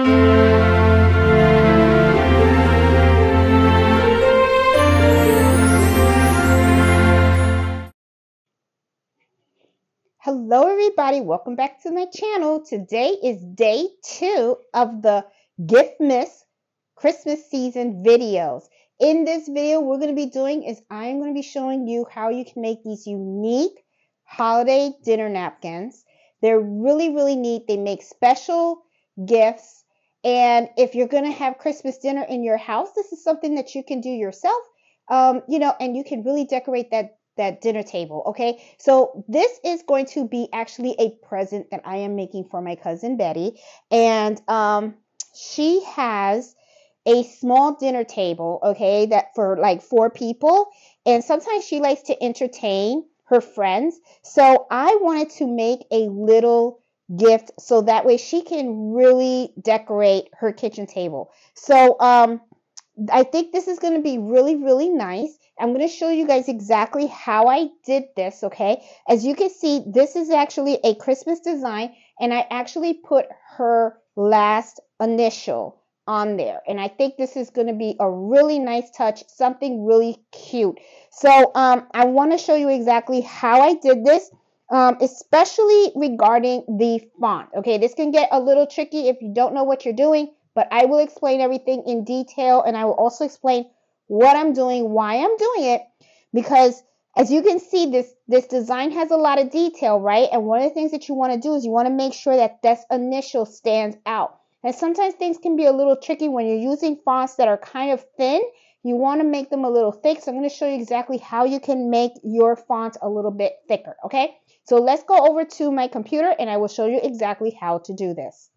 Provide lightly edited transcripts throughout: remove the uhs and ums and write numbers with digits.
Hello everybody, welcome back to my channel. Today is day 2 of the GiftMas Christmas season videos. In this video, what we're going to be doing is I'm going to be showing you how you can make these unique holiday dinner napkins. They're really neat. They make special gifts, and if you're going to have Christmas dinner in your house, this is something that you can do yourself, and you can really decorate that dinner table. Okay, so this is going to be actually a present that I am making for my cousin Betty, and she has a small dinner table, okay, that for like 4 people, and sometimes she likes to entertain her friends. So I wanted to make a little gift so that way she can really decorate her kitchen table. So I think this is going to be really nice. I'm going to show you guys exactly how I did this, okay? As you can see, this is actually a Christmas design, and I actually put her last initial on there. And I think this is going to be a really nice touch, something really cute. So I want to show you exactly how I did this, especially regarding the font, okay? This can get a little tricky if you don't know what you're doing, but I will explain everything in detail, and I will also explain what I'm doing, why I'm doing it, because as you can see, this design has a lot of detail, right? And one of the things that you want to do is you want to make sure that this initial stands out. And sometimes things can be a little tricky when you're using fonts that are kind of thin. You want to make them a little thick. So I'm going to show you exactly how you can make your font a little bit thicker, okay? So let's go over to my computer and I will show you exactly how to do this.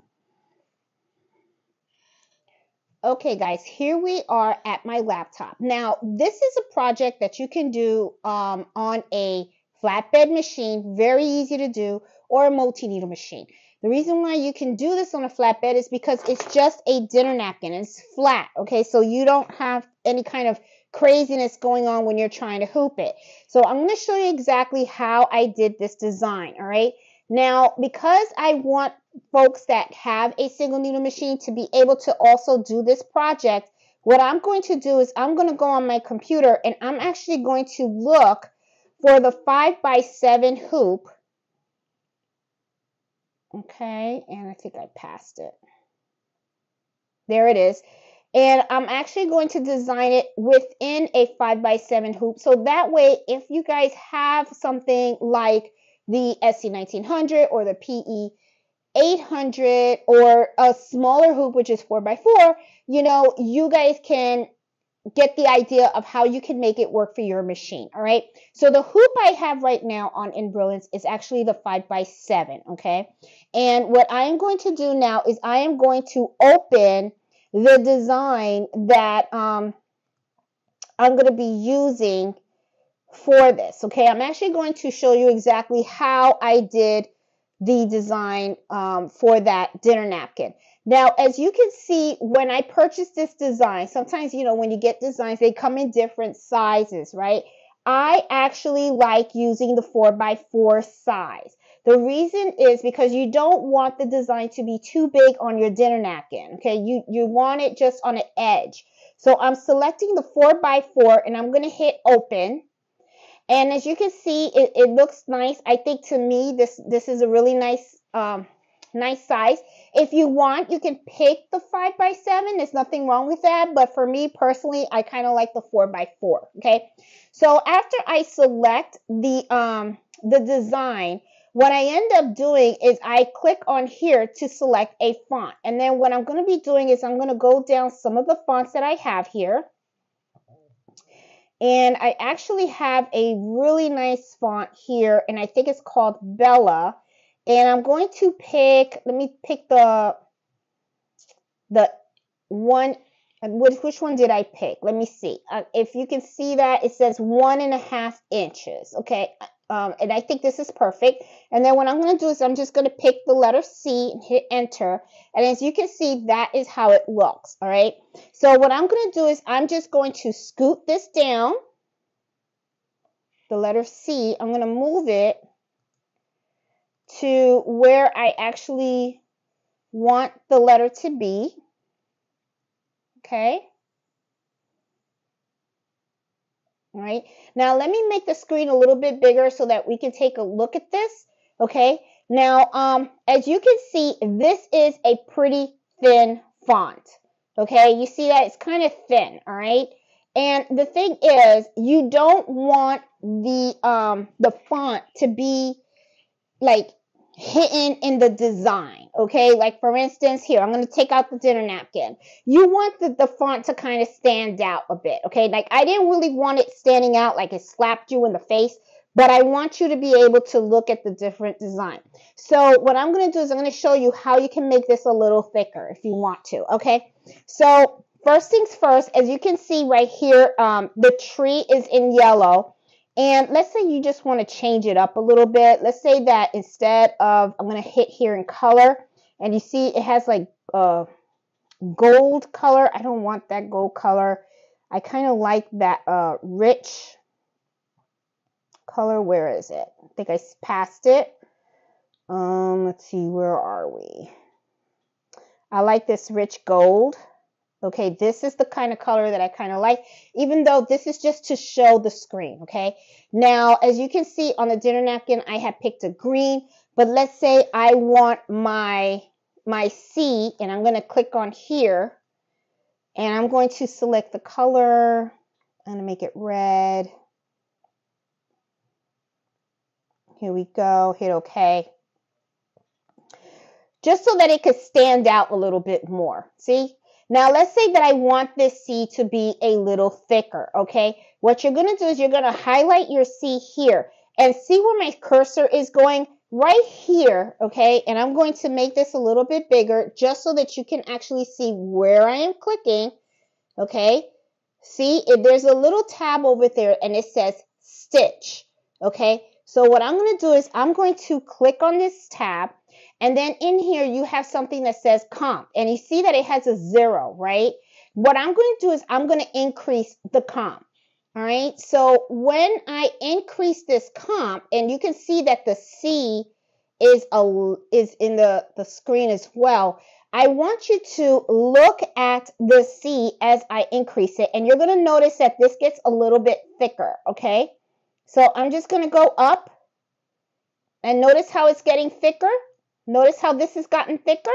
Okay, guys, here we are at my laptop. Now, this is a project that you can do on a flatbed machine, very easy to do, or a multi-needle machine. The reason why you can do this on a flatbed is because it's just a dinner napkin. It's flat, okay? So you don't have any kind of craziness going on when you're trying to hoop it. So I'm going to show you exactly how I did this design, all right? Now, because I want folks that have a single needle machine to be able to also do this project, what I'm going to do is I'm going to go on my computer and I'm actually going to look for the 5x7 hoop. Okay, and I think I passed it. There it is. And I'm actually going to design it within a 5x7 hoop. So that way, if you guys have something like the SC1900 or the PE800 or a smaller hoop, which is 4x4, you guys can get the idea of how you can make it work for your machine. All right. So the hoop I have right now on In Brilliance is actually the 5x7. Okay. And what I am going to do now is I am going to open the design that I'm going to be using for this. Okay, I'm actually going to show you exactly how I did the design for that dinner napkin. Now, as you can see, when I purchased this design, sometimes, when you get designs, they come in different sizes, right? I actually like using the 4x4 size. The reason is because you don't want the design to be too big on your dinner napkin, okay? You want it just on an edge. So I'm selecting the 4x4 and I'm going to hit open. And as you can see, it looks nice. I think to me, this is a really nice nice size. If you want, you can pick the 5x7. There's nothing wrong with that. But for me personally, I kind of like the 4x4. Okay. So after I select the design, what I end up doing is I click on here to select a font. And then what I'm going to be doing is I'm going to go down some of the fonts that I have here. And I actually have a really nice font here, and I think it's called Bella. And I'm going to pick, let me pick the one, which one did I pick? Let me see. If you can see that, it says 1.5 inches. Okay. And I think this is perfect. And then what I'm going to do is I'm just going to pick the letter C and hit enter. And as you can see, that is how it looks. All right. So what I'm going to do is I'm just going to scoot this down. The letter C, I'm going to move it to where I actually want the letter to be. Okay. All right. Now let me make the screen a little bit bigger so that we can take a look at this. Okay. Now, as you can see, this is a pretty thin font. Okay. You see that it's kind of thin. All right. And the thing is, you don't want the font to be like hidden in the design. Okay. Like for instance, here, I'm going to take out the dinner napkin. You want the font to kind of stand out a bit. Okay. Like I didn't really want it standing out like it slapped you in the face, but I want you to be able to look at the different design. So what I'm going to do is I'm going to show you how you can make this a little thicker if you want to. Okay. So first things first, as you can see right here, the tree is in yellow. And let's say you just want to change it up a little bit. Let's say that instead of, I'm going to hit here in color, and you see it has like gold color. I don't want that gold color. I kind of like that rich color. Where is it? I think I passed it. Let's see, where are we? I like this rich gold. Okay, this is the kind of color that I kind of like, even though this is just to show the screen, okay? Now, as you can see on the dinner napkin, I have picked a green, but let's say I want my C, and I'm going to click on here, and I'm going to select the color. I'm going to make it red. Here we go, hit OK. Just so that it could stand out a little bit more, see? Now, let's say that I want this C to be a little thicker, okay? What you're going to do is you're going to highlight your C here and see where my cursor is going right here, okay? And I'm going to make this a little bit bigger just so that you can actually see where I am clicking, okay? See, there's a little tab over there and it says stitch, okay? So what I'm going to do is I'm going to click on this tab. And then in here, you have something that says comp. And you see that it has a 0, right? What I'm going to do is I'm going to increase the comp. All right. So when I increase this comp, and you can see that the C is in the screen as well, I want you to look at the C as I increase it. And you're going to notice that this gets a little bit thicker. Okay. So I'm just going to go up. And notice how it's getting thicker. Notice how this has gotten thicker.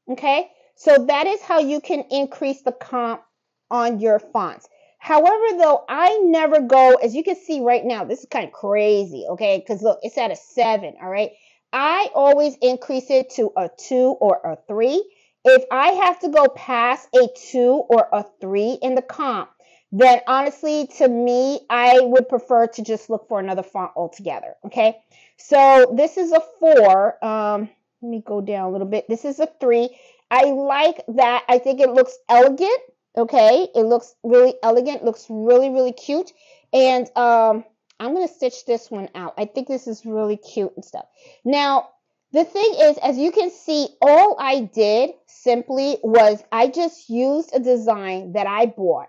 Okay, so that is how you can increase the comp on your fonts. However, though, I never go, as you can see right now, this is kind of crazy, okay, because look, it's at a 7, all right? I always increase it to a 2 or a 3. If I have to go past a 2 or a 3 in the comp, then honestly, to me, I would prefer to just look for another font altogether, okay? So this is a 4. Let me go down a little bit. This is a 3. I like that. I think it looks elegant, okay? It looks really elegant, looks really, really cute. And I'm going to stitch this one out. I think this is really cute and stuff. Now, the thing is, as you can see, all I did simply was I just used a design that I bought.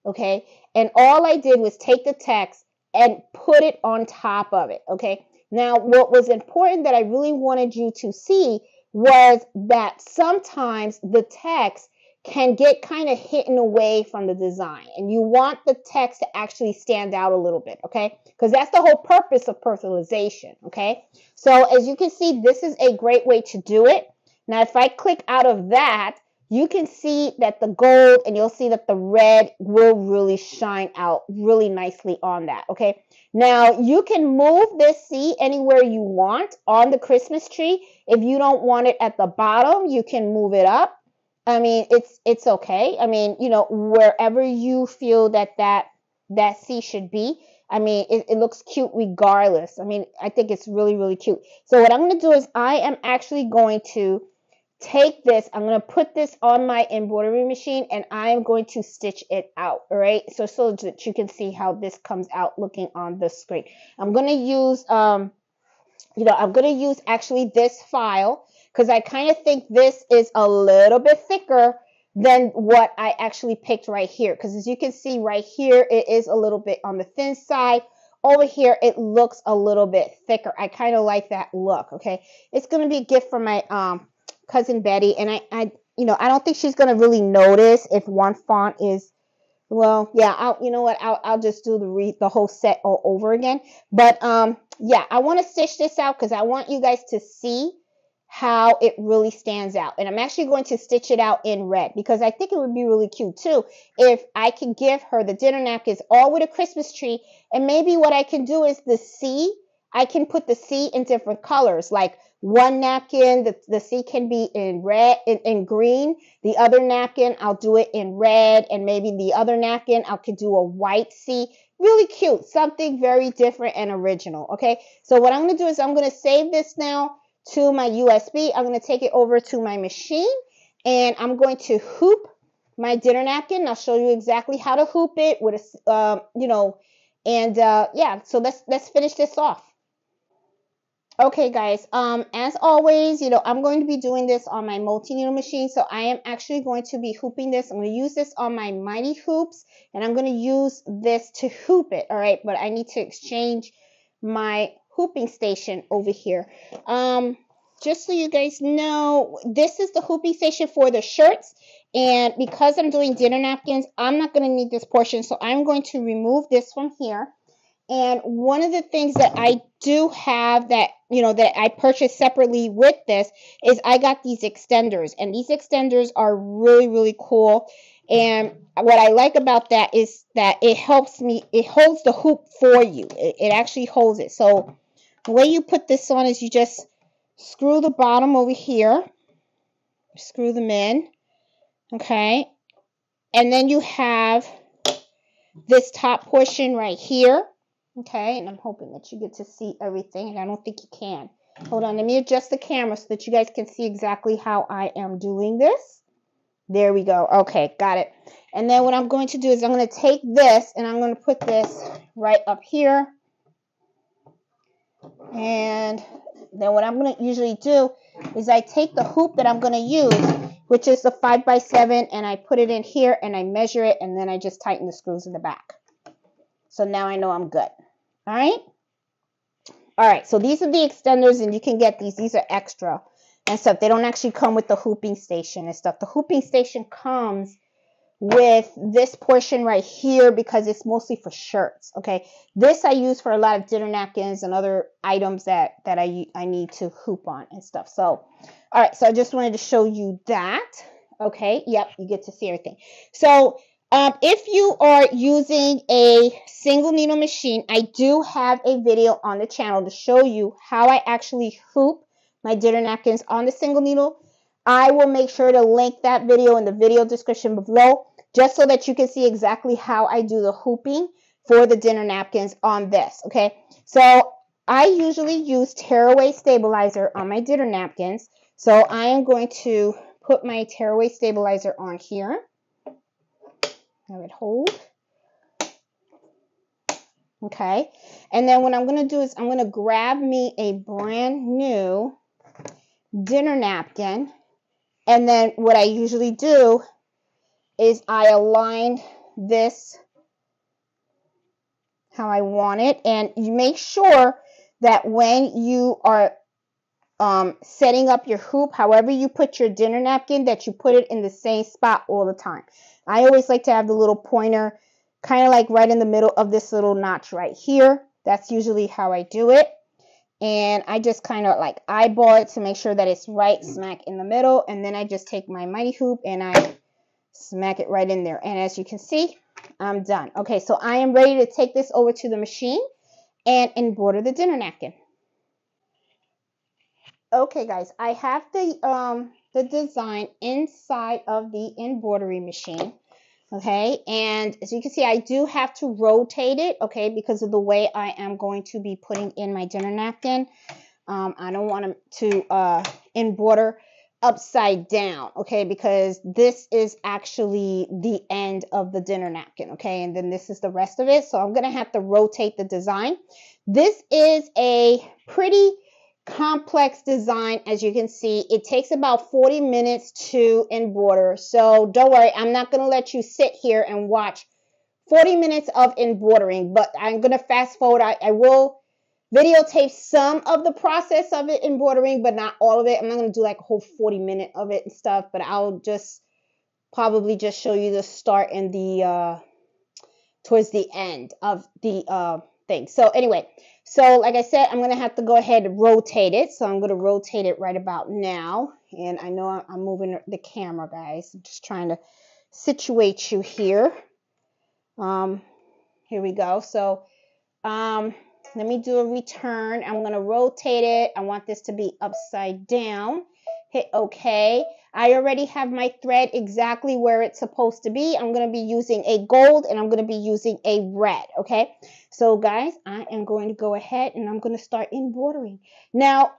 Okay, and all I did was take the text and put it on top of it. Okay, now what was important that I really wanted you to see was that sometimes the text can get kind of hidden away from the design, and you want the text to actually stand out a little bit. Okay, because that's the whole purpose of personalization. Okay, so as you can see, this is a great way to do it. Now, if I click out of that, you can see that the gold and you'll see that the red will really shine out really nicely on that, okay? Now, you can move this C anywhere you want on the Christmas tree. If you don't want it at the bottom, you can move it up. I mean, it's okay. I mean, you know, wherever you feel that C should be. I mean, it looks cute regardless. I mean, I think it's really, really cute. So what I'm going to do is I am actually going to take this, I'm going to put this on my embroidery machine and I'm going to stitch it out, all right? So that you can see how this comes out looking on the screen. I'm going to use, I'm going to use actually this file because I kind of think this is a little bit thicker than what I actually picked right here. Because as you can see right here, it is a little bit on the thin side. Over here, it looks a little bit thicker. I kind of like that look, okay? It's going to be a gift for my Cousin Betty, and I I don't think she's gonna really notice if one font is, well, yeah, you know what, I'll just do the whole set all over again. But yeah, I want to stitch this out because I want you guys to see how it really stands out. And I'm actually going to stitch it out in red because I think it would be really cute too if I can give her the dinner napkins all with a Christmas tree. And maybe what I can do is the C, I can put the C in different colors. Like one napkin, the C can be in red, in green. The other napkin, I'll do it in red. And maybe the other napkin, I could do a white C. Really cute. Something very different and original. Okay. So what I'm going to do is I'm going to save this now to my USB. I'm going to take it over to my machine and I'm going to hoop my dinner napkin. I'll show you exactly how to hoop it with a, yeah, so let's finish this off. Okay, guys, as always, I'm going to be doing this on my multi-needle machine. So I am actually going to be hooping this. I'm going to use this on my Mighty Hoops and I'm going to use this to hoop it. All right, but I need to exchange my hooping station over here. Just so you guys know, this is the hooping station for the shirts. And because I'm doing dinner napkins, I'm not going to need this portion. So I'm going to remove this from here. And one of the things that I do have that, that I purchased separately with this is I got these extenders. And these extenders are really, really cool. And what I like about that is that it holds the hoop for you. It actually holds it. So the way you put this on is you just screw the bottom over here. Screw them in. Okay. And then you have this top portion right here. Okay, and I'm hoping that you get to see everything, and I don't think you can. Hold on, let me adjust the camera so that you guys can see exactly how I am doing this. There we go. Okay, got it. And then what I'm going to do is I'm going to take this, and I'm going to put this right up here. And then what I'm going to usually do is I take the hoop that I'm going to use, which is the 5x7, and I put it in here, and I measure it, and then I just tighten the screws in the back. So now I know I'm good. All right. All right. So these are the extenders and you can get these. These are extra and stuff. They don't actually come with the hooping station and stuff. The hooping station comes with this portion right here because it's mostly for shirts. Okay. This I use for a lot of dinner napkins and other items that I need to hoop on and stuff. So, all right. So I just wanted to show you that. Okay. Yep. You get to see everything. So, if you are using a single needle machine, I do have a video on the channel to show you how I actually hoop my dinner napkins on the single needle. I will make sure to link that video in the video description below just so that you can see exactly how I do the hooping for the dinner napkins on this. Okay, so I usually use tearaway stabilizer on my dinner napkins. So I am going to put my tearaway stabilizer on here. Have it hold. Okay. And then what I'm going to do is I'm going to grab me a brand new dinner napkin. And then what I usually do is I align this how I want it. And you make sure that when you are setting up your hoop, however you put your dinner napkin, that you put it in the same spot all the time. I always like to have the little pointer kind of like right in the middle of this little notch right here. That's usually how I do it. And I just kind of like eyeball it to make sure that it's right smack in the middle. And then I just take my Mighty Hoop and I smack it right in there. And as you can see, I'm done. Okay, so I am ready to take this over to the machine and embroider the dinner napkin. Okay, guys, I have the design inside of the embroidery machine. Okay, and as you can see, I do have to rotate it, okay, because of the way I am going to be putting in my dinner napkin. I don't want to embroider upside down, okay, because this is actually the end of the dinner napkin, okay, and then this is the rest of it. So I'm going to have to rotate the design. This is a pretty complex design. As you can see, it takes about 40 minutes to embroider. So don't worry, I'm not going to let you sit here and watch 40 minutes of embroidering, but I'm going to fast forward. I will videotape some of the process of it embroidering, but not all of it. I'm not going to do like a whole 40-minute of it and stuff, but I'll just probably just show you the start and the towards the end of the thing. So anyway, so like I said, I'm going to have to go ahead and rotate it. So I'm going to rotate it right about now. And I know I'm moving the camera, guys. I'm just trying to situate you here. Here we go. So let me do a return. I'm going to rotate it. I want this to be upside down. Hit OK. I already have my thread exactly where it's supposed to be. I'm going to be using a gold and I'm going to be using a red. Okay. So guys, I am going to go ahead and I'm going to start embroidering. Now,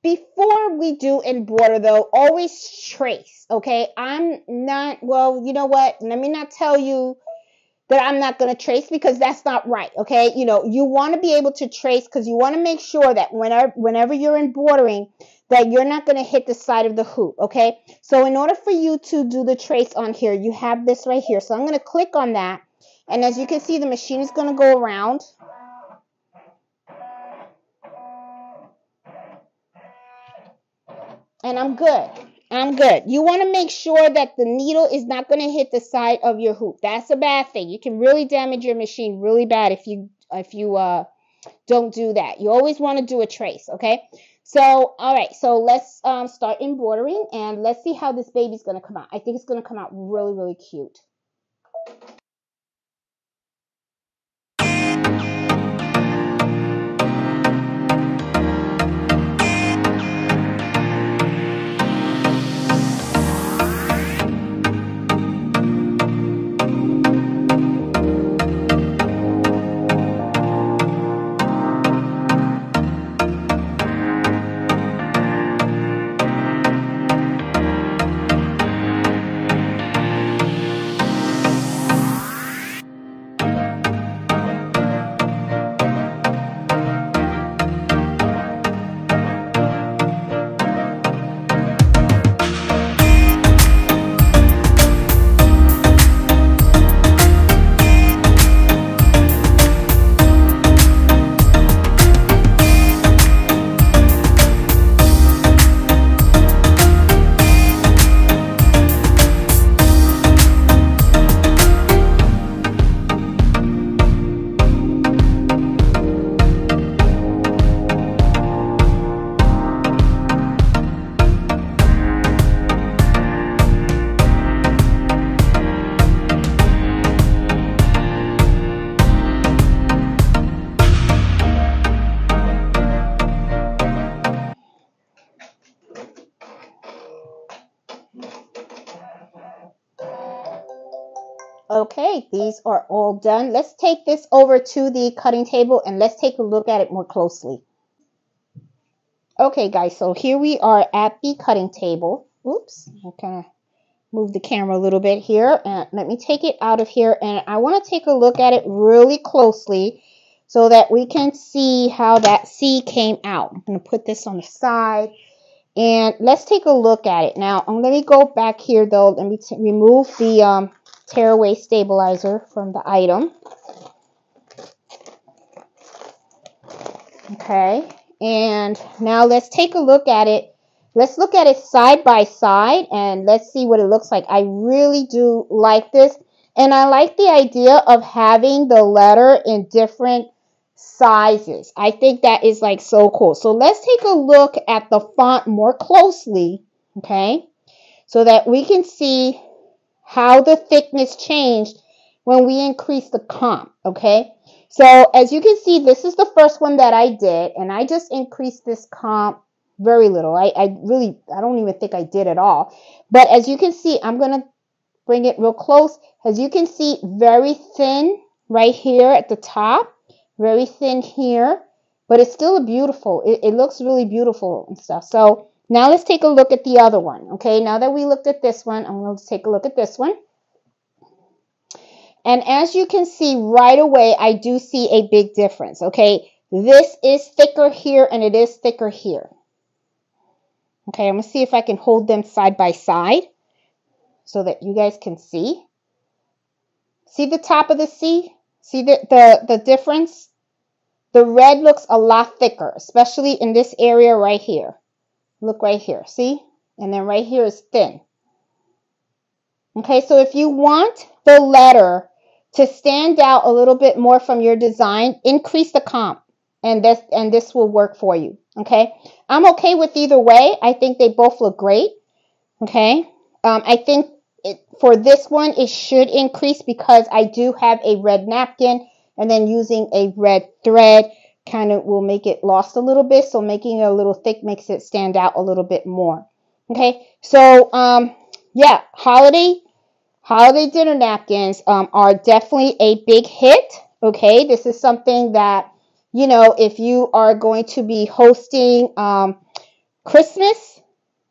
before we do embroider though, always trace. Okay. I'm not, well, you know what? Let me not tell you that I'm not going to trace, because that's not right. Okay. You know, you want to be able to trace because you want to make sure that whenever you're embroidering, that you're not going to hit the side of the hoop. Okay. So in order for you to do the trace on here, you have this right here. So I'm going to click on that. And as you can see, the machine is going to go around. And I'm good. I'm good. You want to make sure that the needle is not going to hit the side of your hoop. That's a bad thing. You can really damage your machine really bad if you don't do that. You always want to do a trace, okay? So, all right. So let's start embroidering and let's see how this baby's going to come out. I think it's going to come out really, really cute. Okay, these are all done. Let's take this over to the cutting table and let's take a look at it more closely. Okay, guys, so here we are at the cutting table. Oops, I'm kind of move the camera a little bit here. And let me take it out of here. And I want to take a look at it really closely so that we can see how that C came out. I'm going to put this on the side. And let's take a look at it. Now, let me go back here, though. Let me remove the tearaway stabilizer from the item. Okay, and now let's take a look at it. Let's look at it side by side and let's see what it looks like. I really do like this, and I like the idea of having the letter in different sizes. I think that is like so cool. So let's take a look at the font more closely, okay, so that we can see how the thickness changed when we increase the comp, okay? So as you can see, this is the first one that I did, and I just increased this comp very little. I don't even think I did at all. But as you can see, I'm going to bring it real close. As you can see, very thin right here at the top, very thin here, but it's still beautiful. It looks really beautiful and stuff. So now let's take a look at the other one. Okay, now that we looked at this one, I'm going to take a look at this one. And as you can see right away, I do see a big difference. Okay, this is thicker here and it is thicker here. Okay, I'm going to see if I can hold them side by side so that you guys can see. See the top of the C? See the difference? the red looks a lot thicker, especially in this area right here. Look right here, see? And then right here is thin. Okay, so if you want the letter to stand out a little bit more from your design, increase the comp, and this will work for you. Okay, I'm okay with either way. I think they both look great. Okay, I think for this one it should increase because I do have a red napkin, and then using a red thread kind of will make it lost a little bit. So making it a little thick makes it stand out a little bit more. Okay, so yeah, holiday dinner napkins are definitely a big hit. Okay, this is something that, you know, if you are going to be hosting Christmas,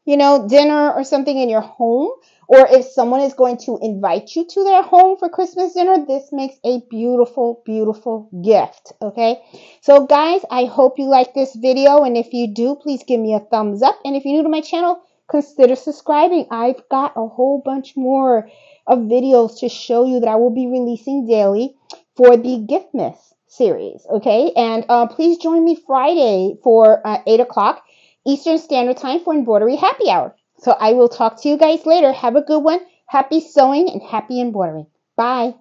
you know, dinner or something in your home, or if someone is going to invite you to their home for Christmas dinner, this makes a beautiful, beautiful gift. Okay, so guys, I hope you like this video, and if you do, please give me a thumbs up, and if you're new to my channel, consider subscribing. I've got a whole bunch more of videos to show you that I will be releasing daily for the GiftMas series. Okay, and please join me Friday for 8 o'clock Eastern Standard Time for Embroidery Happy Hour. So I will talk to you guys later. Have a good one. Happy sewing and happy embroidery. Bye.